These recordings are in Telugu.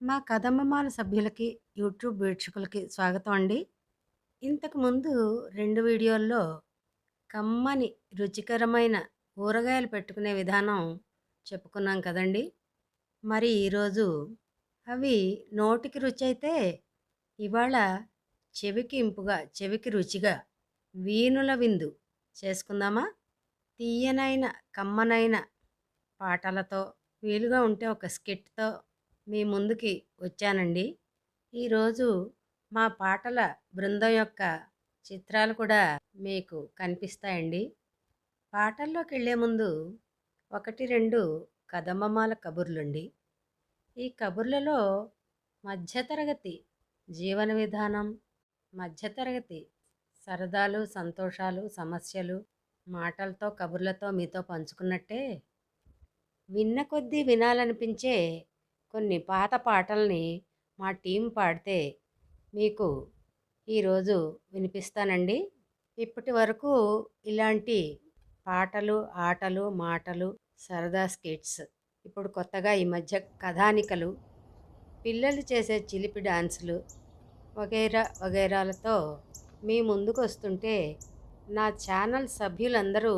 మా కథమ్మమాల సభ్యులకి, యూట్యూబ్ వీక్షకులకి స్వాగతం అండి. ఇంతకుముందు 2 వీడియోల్లో కమ్మని, రుచికరమైన ఊరగాయలు పెట్టుకునే విధానం చెప్పుకున్నాం కదండీ! మరి ఈరోజు అవి నోటికి రుచయితే, ఇవాళ చెవికి ఇంపుగా, చెవికి రుచిగా వీణుల విందు చేసుకుందామా? తియ్యనైన, కమ్మనైన పాటలతో, వీలుగా ఉంటే ఒక స్కిట్‌తో మీ ముందుకి వచ్చానండి. ఈరోజు మా పాటల బృందం యొక్క చిత్రాలు కూడా మీకు కనిపిస్తాయండి. పాటల్లోకెళ్ళే ముందు 1, 2 కదంబమాల కబుర్లండి. ఈ కబుర్లలో మధ్యతరగతి జీవన విధానం, మధ్యతరగతి సరదాలు, సంతోషాలు, సమస్యలు మాటలతో, కబుర్లతో మీతో పంచుకున్నట్టే విన్న కొద్దీ వినాలనిపించే కొన్ని పాత పాటల్ని మా టీం పాడితే మీకు ఈరోజు వినిపిస్తానండి. ఇప్పటి వరకు ఇలాంటి పాటలు, ఆటలు, మాటలు, సరదా స్కిట్స్, ఇప్పుడు కొత్తగా ఈ మధ్య కథానికలు, పిల్లలు చేసే చిలిపి డాన్సులు వగైరా వగైరాలతో మీ ముందుకు వస్తుంటే నా ఛానల్ సభ్యులందరూ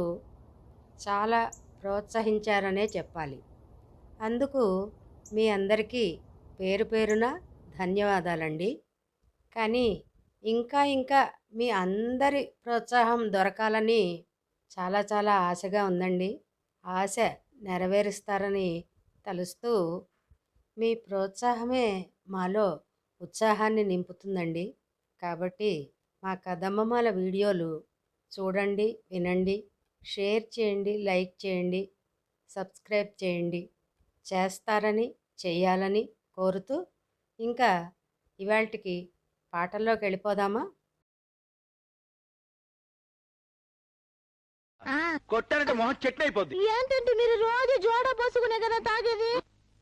చాలా ప్రోత్సహించారనే చెప్పాలి. అందుకు మీ అందరికీ పేరు పేరున ధన్యవాదాలండి. కానీ ఇంకా మీ అందరి ప్రోత్సాహం దొరకాలని చాలా చాలా ఆశగా ఉందండి. ఆశ నెరవేరుస్తారని తలుస్తూ, మీ ప్రోత్సాహమే మాలో ఉత్సాహాన్ని నింపుతుందండి. కాబట్టి మా కదమ్మమాల వీడియోలు చూడండి, వినండి, షేర్ చేయండి, లైక్ చేయండి, సబ్స్క్రైబ్ చేయండి. చేస్తారని, చెయ్యాలని కోరుతూ, ఇంకా ఇవాల్టికి పాటల్లోకి వెళ్ళిపోదామా? కొట్టానంటే మొహం చెట్టు అయిపోద్ది. ఏంటంటే మీరు రోజు జోడా పోసుకునే కదా తాగేది.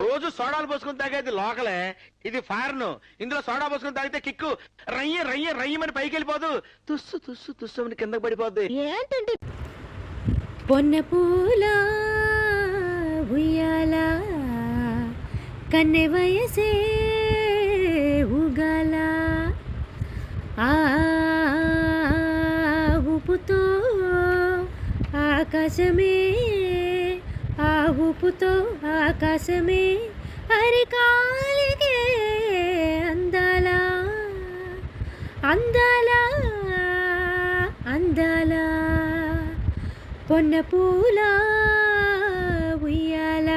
రోజు సోడాలు పోసుకుని తాగేది లోకలే, ఇది ఫారెన్. ఇందులో సోడా పోసుకుని తాగితే కిక్కు రయ్య రయ్య రయ్యమని పైకి వెళ్ళిపోదు, తుస్సు తుస్సు తుస్సు అని కిందకి పడిపోద్ది. ఏంటంటే పొన్నపూల ఉయ్యాల కన్నె వయసే ఉగాల ఆ ఊపుతో ఆకాశమే ఆ ఊపుతో ఆకాశమే అరికాలిగే అందాల అందాల అందాల పొన్నపూల ఉయ్యాల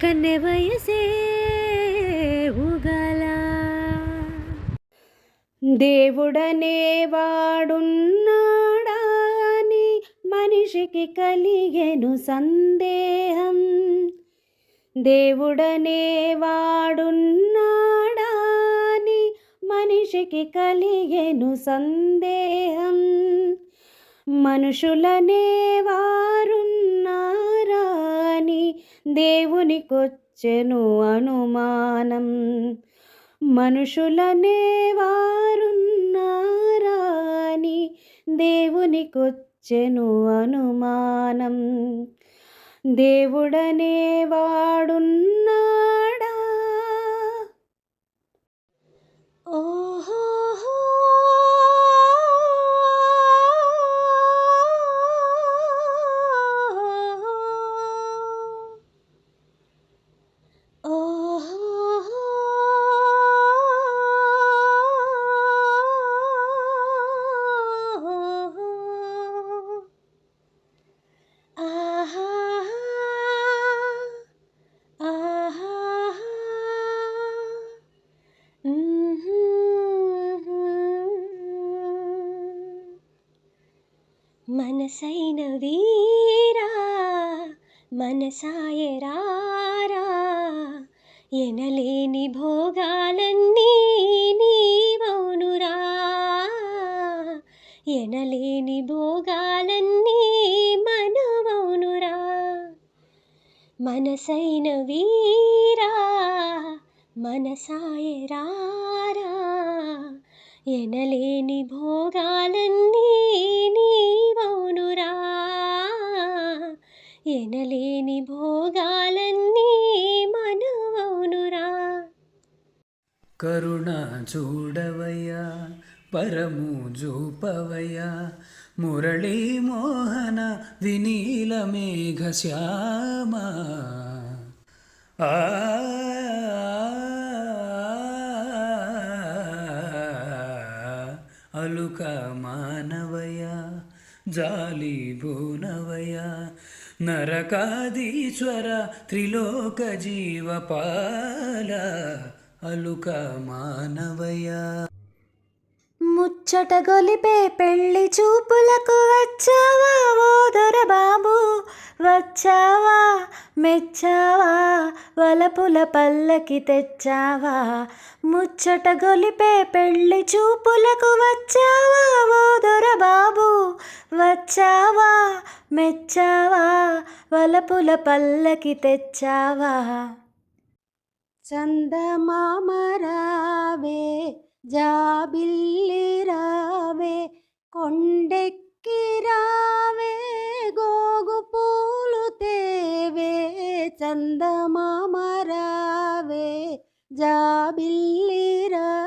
కన్నె వయసే ఉగాల దేవుడనే వాడున్నాడా అని మనిషికి కలిగెను సందేహం. దేవుడనే వాడున్నాడా అని మనిషికి కలిగెను సందేహం. మనుషులనే వారున్నారా అని దేవునికొచ్చెను అనుమానం. మనుషులనే వారున్నారా అని దేవునికొచ్చెను అనుమానం. దేవుడనే వాడున్నాడా? ఓహో మనసైన వీరా మనసాయరారా ఎనలేని భోగాలన్నీ నీవౌనురా. ఎనలేని భోగాలన్నీ మనవౌనురా. మనసైన వీరా మనసాయరారా ఎనలేని భోగాలన్నీ నీవౌనురా. ఎనలేని భోగాలన్నీ మనవౌనురా. కరుణ చూడవయ్యా పరము జూపవయ్యా మురళీ మోహన వినీల మేఘ శ్యామ ఆ అలుక మానవయ్యా జాలి భూనవయ్యా నరకాదీశ్వర త్రిలోక జీవపాల అలుక మానవయ్యా ముచ్చట గొలిపే పెళ్లి చూపులకు వచ్చావా ఓ దొరబాబు, వచ్చావా మెచ్చావా వలపుల పల్లకి తెచ్చావా. ముచ్చట గొలిపే పెళ్లి చూపులకు వచ్చావా ఓ దొరబాబు, వచ్చావా మెచ్చావా వలపుల పల్లకి తెచ్చావా. చందమామ రావే జాబిల్లి రావే కొండెక్కి రావే గోగు పూలు తేవే. చందమామ రావే జాబిల్లి రావే